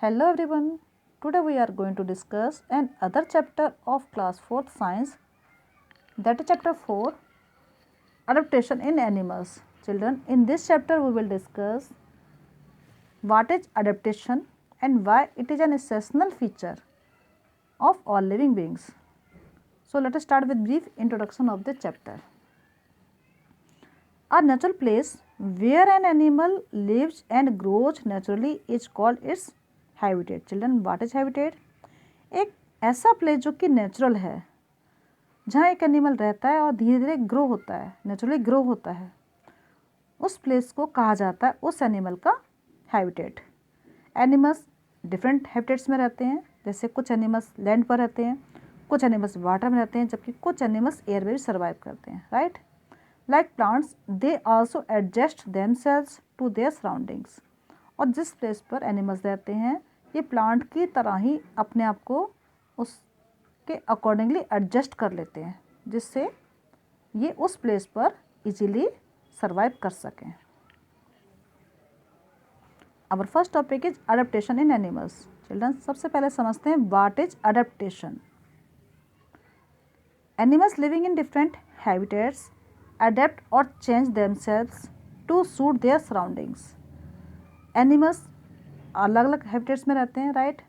Hello everyone. Today we are going to discuss another chapter of class 4th science, that is chapter 4, adaptation in animals. Children, in this chapter we will discuss what is adaptation and why it is an essential feature of all living beings. So let us start with brief introduction of the chapter. A natural place where an animal lives and grows naturally is called its habitat. Children, what is habitat? एक ऐसा place जो कि natural है, जहाँ एक animal रहता है और धीरे धीरे ग्रो होता है, नेचुरली ग्रो होता है, उस प्लेस को कहा जाता है उस एनिमल का हैबिटेट। एनिमल्स डिफरेंट हैबिटेट्स में रहते हैं, जैसे कुछ एनिमल्स लैंड पर रहते हैं, कुछ एनिमल्स वाटर में रहते हैं, जबकि कुछ एनिमल्स एयर में भी सर्वाइव करते हैं, right. Like plants they also adjust themselves to their surroundings. और जिस प्लेस पर एनिमल्स रहते हैं, ये प्लांट की तरह ही अपने आप को उसके अकॉर्डिंगली एडजस्ट कर लेते हैं, जिससे ये उस प्लेस पर इजीली सर्वाइव कर सकें। Our first topic is adaptation in animals. Children, सबसे पहले समझते हैं what is adaptation. Animals living in different habitats adapt और change themselves to suit their surroundings. Animals अलग अलग हैबिटेट्स में रहते हैं, राइट।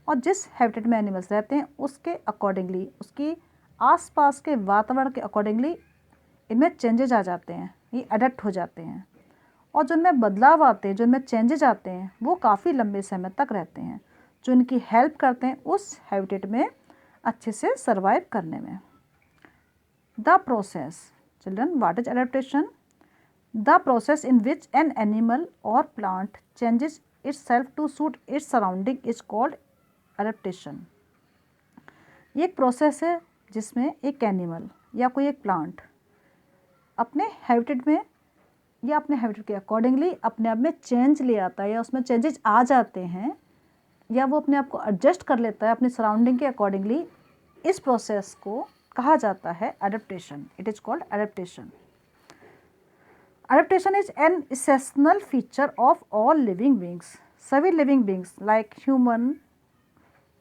और जिस हैबिटेट में एनिमल्स रहते हैं उसके अकॉर्डिंगली, उसकी आसपास के वातावरण के अकॉर्डिंगली इनमें चेंजेज आ जाते हैं, ये अडेप्ट हो जाते हैं। और जो इनमें बदलाव आते हैं, जो इनमें चेंजेज आते हैं, वो काफ़ी लंबे समय तक रहते हैं, जो इनकी हेल्प करते हैं उस हैबिटेट में अच्छे से सर्वाइव करने में। The process. Children, what is adaptation? The process in which an animal और plant changes itself to suit its surrounding is called adaptation। ये एक प्रोसेस है जिसमें एक एनिमल या कोई एक प्लांट अपने हैबिटेट में या अपने हैबिटेट के अकॉर्डिंगली अपने आप में चेंज ले आता है, या उसमें चेंजेस आ जाते हैं, या वो अपने आप को एडजस्ट कर लेता है अपनी सराउंडिंग के अकॉर्डिंगली। इस प्रोसेस को कहा जाता है adaptation. It is called adaptation. Adaptation is an essential feature of all living beings। सभी living beings like human,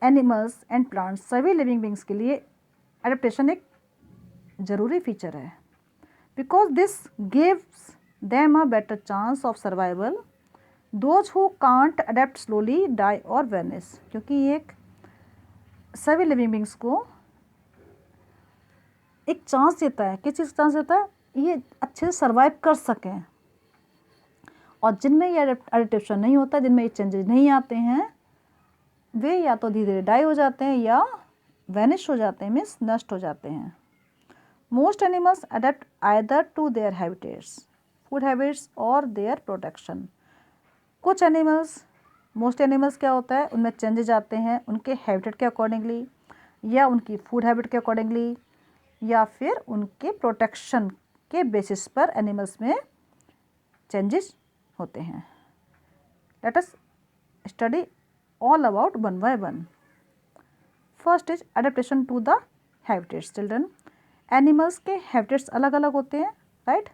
animals and plants, सभी लिविंग बींग्स के लिए एडेप्टेशन एक ज़रूरी फीचर है। Because this gives them a better chance of survival. Those who can't adapt slowly die और vanish. क्योंकि ये एक सभी लिविंग बींग्स को एक चांस देता है। किस चीज़ का चांस देता है? ये अच्छे से सर्वाइव कर सकें। और जिनमें ये एडेप्टेशन नहीं होता, जिनमें ये चेंजेस नहीं आते हैं, वे या तो धीरे धीरे डाई हो जाते हैं या वैनिश हो जाते हैं, मीन्स नष्ट हो जाते हैं। Most animals adapt either to their habitats, food habits और देयर प्रोटेक्शन। कुछ एनिमल्स, मोस्ट एनिमल्स क्या होता है, उनमें चेंजेस आते हैं उनके हैबिटेट के अकॉर्डिंगली, या उनकी फूड हैबिट के अकॉर्डिंगली, या फिर उनके प्रोटेक्शन के बेसिस पर एनिमल्स में चेंजेस होते हैं। Let us study all about one by one. First is adaptation to the habitats. Children, animals के हैबिटेट्स अलग अलग होते हैं, राइट।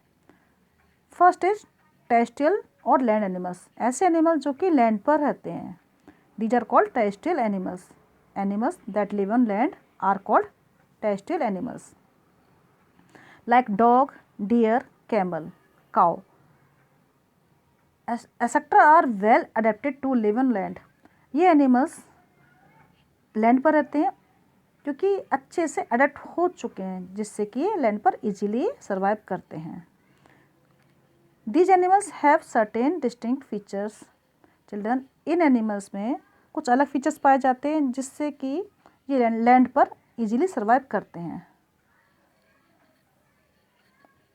फर्स्ट इज टेरेस्ट्रियल और लैंड एनिमल्स। ऐसे एनिमल्स जो कि लैंड पर रहते हैं, these are called terrestrial animals. Animals that live on land are called terrestrial animals, like dog, deer, camel, cow, etc. are well adapted to live on land। ये animals land पर रहते हैं क्योंकि अच्छे से अडेप्ट हो चुके हैं, जिससे कि ये लैंड पर इजीली सर्वाइव करते हैं। These animals have certain distinct features। Children, in animals में कुछ अलग फीचर्स पाए जाते हैं जिससे कि ये लैंड पर इजीली सर्वाइव करते हैं।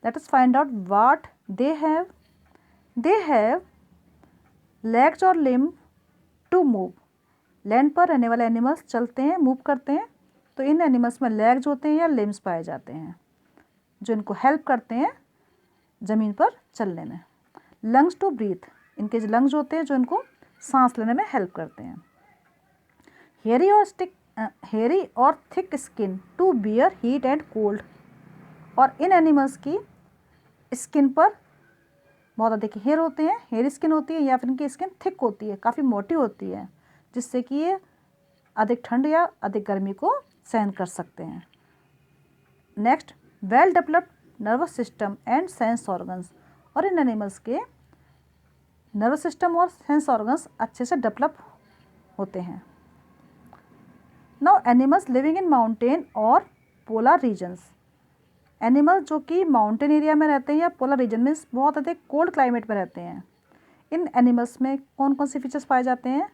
Let us find out what they have। They have legs और limb to move। लैंड पर रहने वाले एनिमल्स चलते हैं, मूव करते हैं, तो इन एनिमल्स में लेग्स होते हैं या लिम्स पाए जाते हैं जो इनको हेल्प करते हैं ज़मीन पर चलने में। लंग्स टू ब्रीथ, इनके जो लंग्स होते हैं जो इनको सांस लेने में हेल्प करते हैं। हेयरी और thick skin to bear heat and cold. और इन एनिमल्स की स्किन पर बहुत अधिक हेयर होते हैं, हेयर स्किन होती है, या फिर इनकी स्किन थिक होती है, काफ़ी मोटी होती है, जिससे कि ये अधिक ठंड या अधिक गर्मी को सहन कर सकते हैं। Next, well developed nervous system and sense organs, और इन एनिमल्स के नर्वस सिस्टम और सेंस ऑर्गन्स अच्छे से डेवलप होते हैं। Now animals living in mountain और पोलर रीजन्स, एनिमल जो कि माउंटेन एरिया में रहते हैं या पोलर रीजन में बहुत अधिक कोल्ड क्लाइमेट में रहते हैं, इन एनिमल्स में कौन कौन से फीचर्स पाए जाते हैं?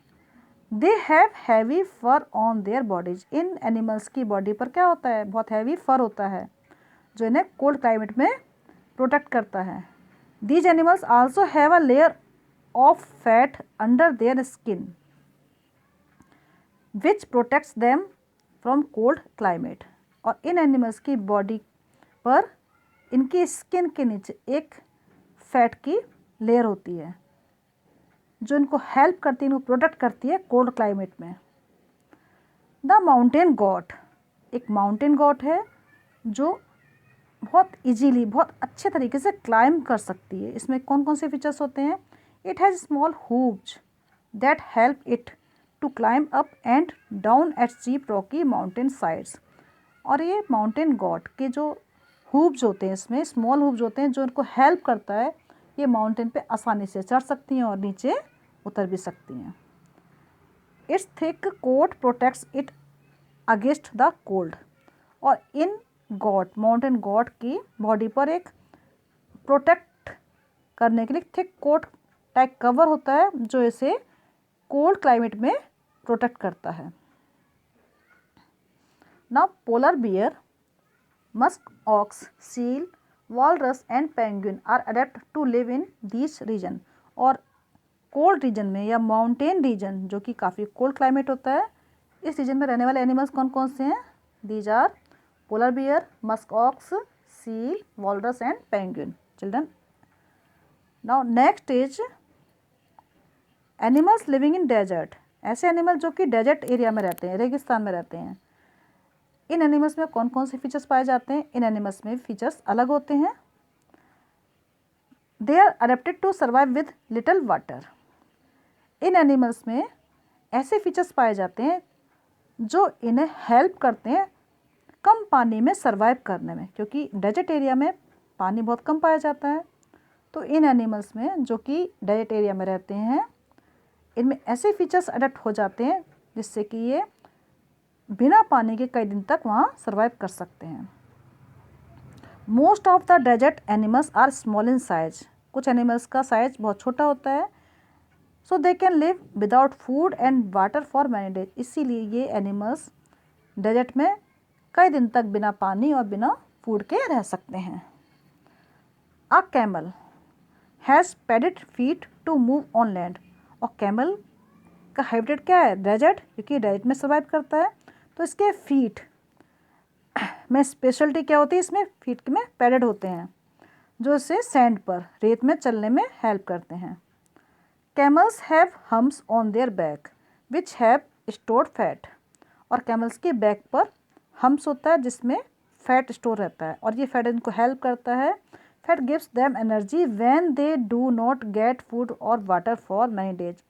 They have heavy fur on their bodies, इन एनिमल्स की बॉडी पर क्या होता है? बहुत हैवी फर होता है जो इन्हें कोल्ड क्लाइमेट में प्रोटेक्ट करता है। These animals also have a layer of fat under their skin which protects them from cold climate, और इन एनिमल्स की बॉडी पर इनकी स्किन के नीचे एक फैट की लेयर होती है जो इनको हेल्प करती है, इनको प्रोटेक्ट करती है कोल्ड क्लाइमेट में। द माउंटेन गॉट, एक माउंटेन गॉट है जो बहुत इजीली, बहुत अच्छे तरीके से क्लाइंब कर सकती है। इसमें कौन कौन से फीचर्स होते हैं? It has small hooves that help it to climb up and down at steep rocky mountain sides, और ये माउंटेन गॉट के जो हूव्स होते हैं, इसमें स्मॉल हूव्स होते हैं जो इनको हेल्प करता है ये माउंटेन पे आसानी से चढ़ सकती हैं और नीचे उतर भी सकती हैं। Its thick coat protects it against the cold, और इन गॉट, माउंटेन गॉट की बॉडी पर एक प्रोटेक्ट करने के लिए थिक कोट टाइप कवर होता है जो इसे कोल्ड क्लाइमेट में प्रोटेक्ट करता है। Now polar bear, musk ox, seal, walrus and penguin are adapted to live in these region, और कोल्ड रीजन में या माउंटेन रीजन जो कि काफ़ी कोल्ड क्लाइमेट होता है, इस रीजन में रहने वाले एनिमल्स कौन कौन से हैं? These are polar bear, musk ox, seal, walrus and penguin. Children, now next is animals living in desert, ऐसे एनिमल जो कि डेजर्ट एरिया में रहते हैं, रेगिस्तान में रहते हैं। इन एनिमल्स में कौन कौन से फीचर्स पाए जाते हैं? इन एनिमल्स में फीचर्स अलग होते हैं। They are adapted to survive with little water, इन एनिमल्स में ऐसे फीचर्स पाए जाते हैं जो इन्हें हेल्प करते हैं कम पानी में सर्वाइव करने में, क्योंकि डेजर्ट एरिया में पानी बहुत कम पाया जाता है। तो इन एनिमल्स में जो कि डेजर्ट एरिया में रहते हैं, इनमें ऐसे फीचर्स अडेप्ट हो जाते हैं जिससे कि ये बिना पानी के कई दिन तक वहाँ सर्वाइव कर सकते हैं। Most of the desert animals are small in size, कुछ एनिमल्स का साइज बहुत छोटा होता है। So they can live without food and water for many days, इसीलिए ये एनिमल्स डेजर्ट में कई दिन तक बिना पानी और बिना फूड के रह सकते हैं। A camel has padded feet to move on land, और कैमल का हैबिटेट क्या है? डेजर्ट, क्योंकि डेजर्ट में सर्वाइव करता है। तो इसके फीट में स्पेशलिटी क्या होती है? इसमें फीट में पैडेड होते हैं जो इसे सैंड पर, रेत में चलने में हेल्प करते हैं। Camels have humps on their back which have stored fat, और कैमल्स के बैक पर हम्स होता है जिसमें फैट स्टोर रहता है, और ये फैट इनको हेल्प करता है। Fat gives them energy when they do not get food और वाटर फॉर मैनी डेज,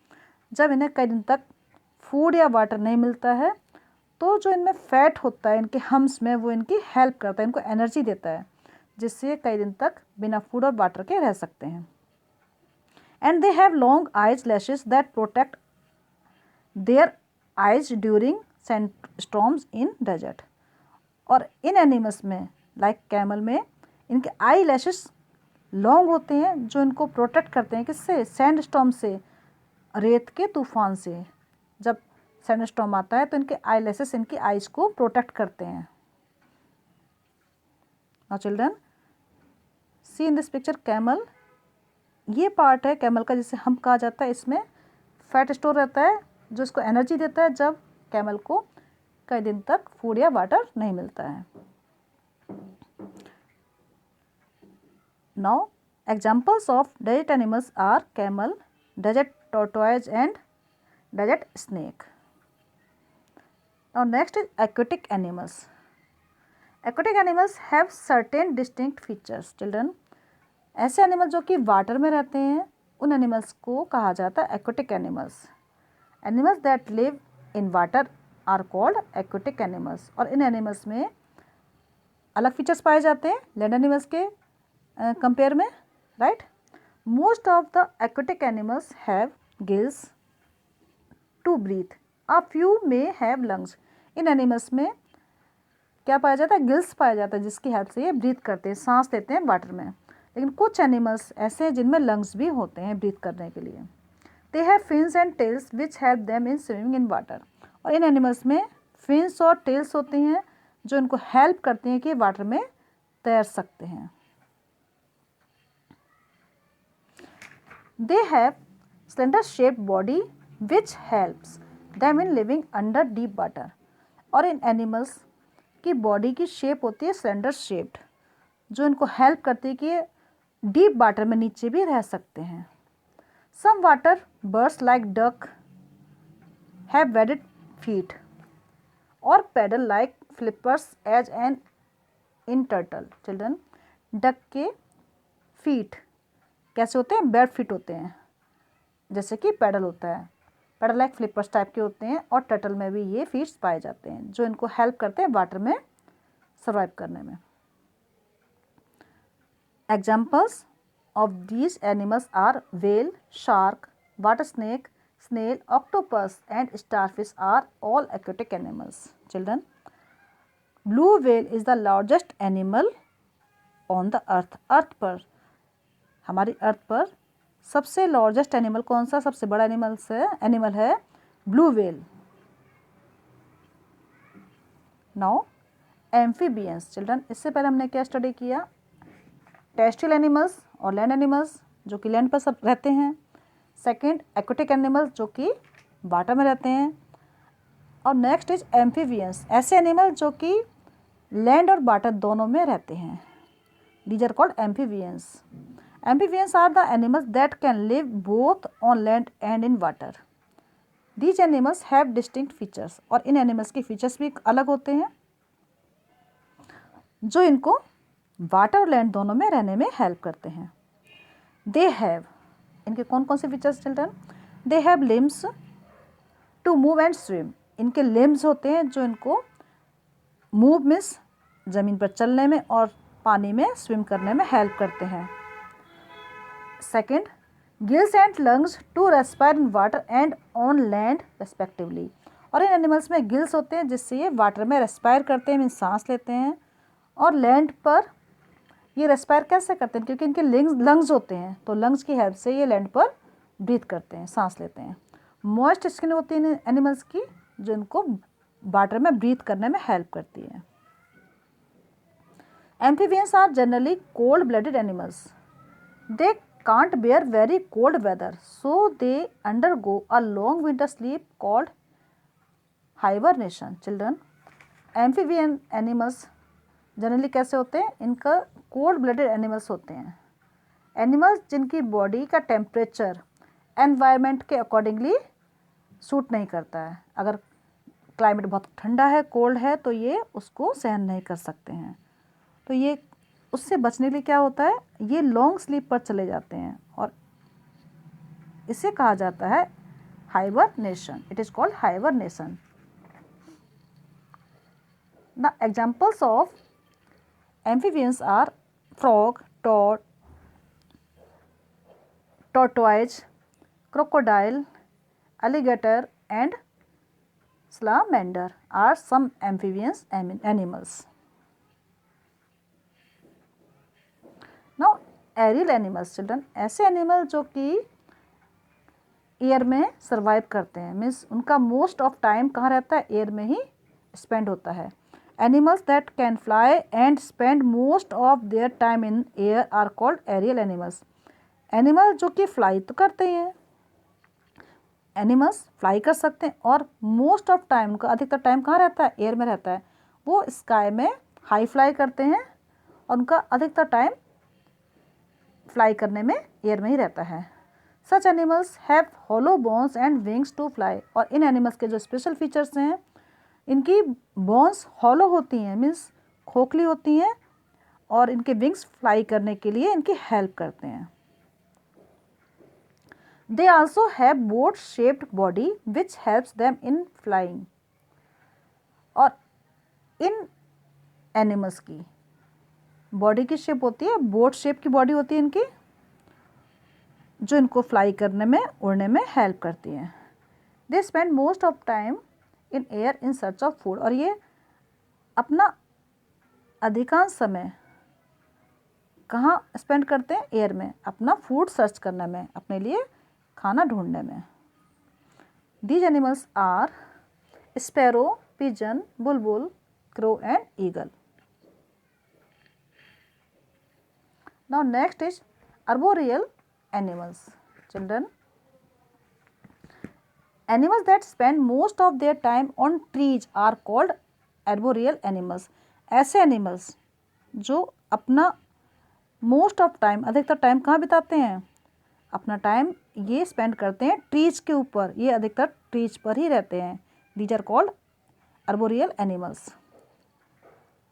जब इन्हें कई दिन तक फूड या वाटर नहीं मिलता है तो जो इनमें फैट होता है इनके हम्स में, वो इनकी हेल्प करता है, इनको एनर्जी देता है, जिससे कई दिन तक बिना फूड और वाटर के रह सकते हैं। And they have long eyes lashes that protect their eyes during sandstorms in desert, और इन एनिमल्स में लाइक कैमल में इनके आई लैशेस लॉन्ग होते हैं जो इनको प्रोटेक्ट करते हैं किससे? सैंडस्टॉर्म से, रेत के तूफान से। जब सैंडस्टॉर्म आता है तो इनके आई लैशेस इनकी आइज को प्रोटेक्ट करते हैं। Now children, see in this picture camel, ये पार्ट है कैमल का जिसे हम कहा जाता है, इसमें फैट स्टोर रहता है जो इसको एनर्जी देता है जब कैमल को कई दिन तक फूड या वाटर नहीं मिलता है। Now examples of desert animals are camel, desert tortoise and desert snake. Now next is aquatic animals. Aquatic animals have certain distinct features. Children, ऐसे एनिमल जो कि वाटर में रहते हैं उन एनिमल्स को कहा जाता है aquatic animals. Animals that live in water are called aquatic animals. और इन एनिमल्स में अलग फीचर्स पाए जाते हैं लैंड एनिमल्स के कंपेयर में, right. Most of the aquatic animals have gills to breathe, a few में हैव लंग्स। इन एनिमल्स में क्या पाया जाता है, गिल्स पाया जाता है जिसकी हेल्प से ये ब्रीथ करते हैं, सांस लेते हैं वाटर में। लेकिन कुछ एनिमल्स ऐसे हैं जिनमें लंग्स भी होते हैं ब्रीथ करने के लिए। They have fins and tails which help them in swimming in water. और इन एनिमल्स में फिन्स और टेल्स होती हैं जो इनको हेल्प करती हैं कि वाटर में तैर सकते हैं। They have slender shaped body which helps them in living under deep water. और इन एनिमल्स की बॉडी की शेप होती है स्लेंडर शेप्ड, जो इनको हेल्प करती है कि डीप वाटर में नीचे भी रह सकते हैं। Some water birds like duck have webbed feet और paddle like flippers as an in turtle. Children, duck के फीट कैसे होते हैं, बेड फीट होते हैं, जैसे कि पैडल होता है, पैडल लाइक फ्लिपर्स टाइप के होते हैं। और टर्टल में भी ये फीट्स पाए जाते हैं जो इनको हेल्प करते हैं वाटर में सर्वाइव करने में। Examples of these animals are whale, shark, water snake, snail, octopus and starfish are all aquatic animals. Children, blue whale is the largest animal on the earth. अर्थ पर, हमारी अर्थ पर सबसे लार्जेस्ट एनिमल कौन सा, सबसे बड़ा एनिमल है blue whale. Now amphibians. Children, इससे पहले हमने क्या स्टडी किया, टेरेस्ट्रियल एनिमल्स और लैंड एनिमल्स जो कि लैंड पर सब रहते हैं। सेकेंड, एक्वेटिक एनिमल्स जो कि वाटर में रहते हैं। और नेक्स्ट इज एम्फीबियंस, ऐसे एनिमल जो कि लैंड और वाटर दोनों में रहते हैं। These are called amphibians. Amphibians are the animals that can live both on land and in water. These animals have distinct features. और इन एनिमल्स के फीचर्स भी अलग होते हैं जो इनको वाटर और लैंड दोनों में रहने में हेल्प करते हैं। दे हैव, इनके कौन कौन से features children, they have limbs to move and swim. इनके लिम्स होते हैं जो इनको मूव मीन्स ज़मीन पर चलने में और पानी में स्विम करने में हेल्प करते हैं। Second, gills and lungs to respire in water and on land respectively. और इन एनिमल्स में गिल्स होते हैं जिससे ये वाटर में रेस्पायर करते हैं, मीन्स सांस लेते हैं, और लैंड पर ये रेस्पायर कैसे करते हैं, क्योंकि इनके लंग्स होते हैं, तो लंग्स की हेल्प से ये लैंड पर ब्रीथ करते हैं, सांस लेते हैं। मॉइस्ट स्किन होती है एनिमल्स की जो इनको वाटर में ब्रीथ करने में हेल्प करती है। Amphibians are generally cold blooded animals. They can't bear very cold weather, so they undergo a long winter sleep called hibernation. Children, amphibian animals generally कैसे होते हैं, इनका कोल्ड ब्लडेड एनिमल्स होते हैं। एनिमल्स जिनकी बॉडी का टेम्परेचर एनवायरनमेंट के accordingly suit नहीं करता है। अगर क्लाइमेट बहुत ठंडा है, कोल्ड है, तो ये उसको सहन नहीं कर सकते हैं। तो ये उससे बचने के लिए क्या होता है, ये लॉन्ग स्लीप पर चले जाते हैं और इसे कहा जाता है hibernation. It is called hibernation. The examples of amphibians are frog, tortoise, crocodile, alligator and salamander are some amphibious animals. Now aerial animals children, ऐसे एनिमल जो कि एयर में सर्वाइव करते हैं, मीन्स उनका मोस्ट ऑफ टाइम कहाँ रहता है, एयर में ही स्पेंड होता है। Animals that can fly and spend most of their time in air are called aerial animals. Animal जो कि फ्लाई तो करते ही हैं, एनिमल्स फ्लाई कर सकते हैं और मोस्ट ऑफ टाइम का अधिकतर टाइम कहाँ रहता है, एयर में रहता है। वो स्काई में हाई फ्लाई करते हैं और उनका अधिकतर टाइम फ्लाई करने में एयर में ही रहता है। सच animals have hollow bones and wings to fly. और इन एनिमल्स के जो स्पेशल फीचर्स हैं, इनकी बोन्स हॉलो होती हैं, मीन्स खोखली होती हैं, और इनके विंग्स फ्लाई करने के लिए इनकी हेल्प करते हैं। They also have boat-shaped body which helps them in flying. और इन एनिमल्स की बॉडी की शेप होती है, बोट शेप की बॉडी होती है इनकी, जो इनको फ्लाई करने में, उड़ने में हेल्प करती है। They spend most of time in air in search of food. और ये अपना अधिकांश समय कहाँ स्पेंड करते हैं? एयर में, अपना फूड सर्च करने में, अपने लिए खाना ढूंढने में। These animals are sparrow, pigeon, bulbul, crow and eagle. Now next is arboreal animals. Children, animals that spend most of their time on trees are called arboreal animals. ऐसे animals जो अपना most of time, अधिकतर time कहाँ बिताते हैं? अपना time ये spend करते हैं ट्रीज के ऊपर, ये अधिकतर ट्रीज पर ही रहते हैं। These are called arboreal animals.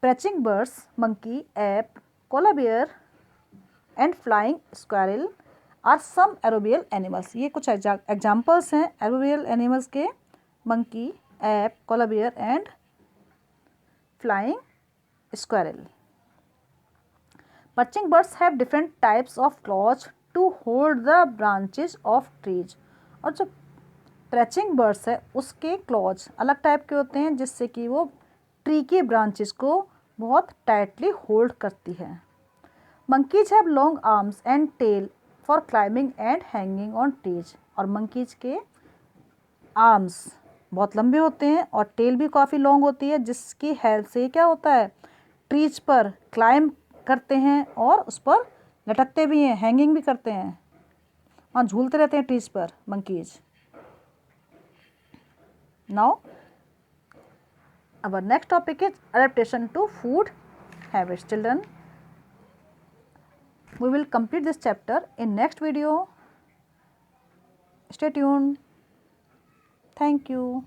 Perching birds, monkey, ape, koala bear and flying squirrel are some arboreal animals. ये कुछ एग्जाम्पल्स हैं arboreal animals के, monkey, ape, koala bear and flying squirrel. Perching birds have different types of claws to hold the branches of trees. और जो perching birds है उसके clause अलग type के होते हैं जिससे कि वो ट्री की ब्रांचेस को बहुत टाइटली होल्ड करती है। Monkeys have long arms and tail for climbing and hanging on trees. और monkeys के आर्म्स बहुत लंबे होते हैं और टेल भी काफ़ी लॉन्ग होती है जिसकी हेल्प से क्या होता है? ट्रीज पर क्लाइंब करते हैं और उस पर लटकते भी हैं, हैंगिंग भी करते हैं, वहाँ झूलते रहते हैं ट्रीज पर monkeys. Now our next topic is adaptation to food habits. Children, we will complete this chapter in next video. Stay tuned. Thank you.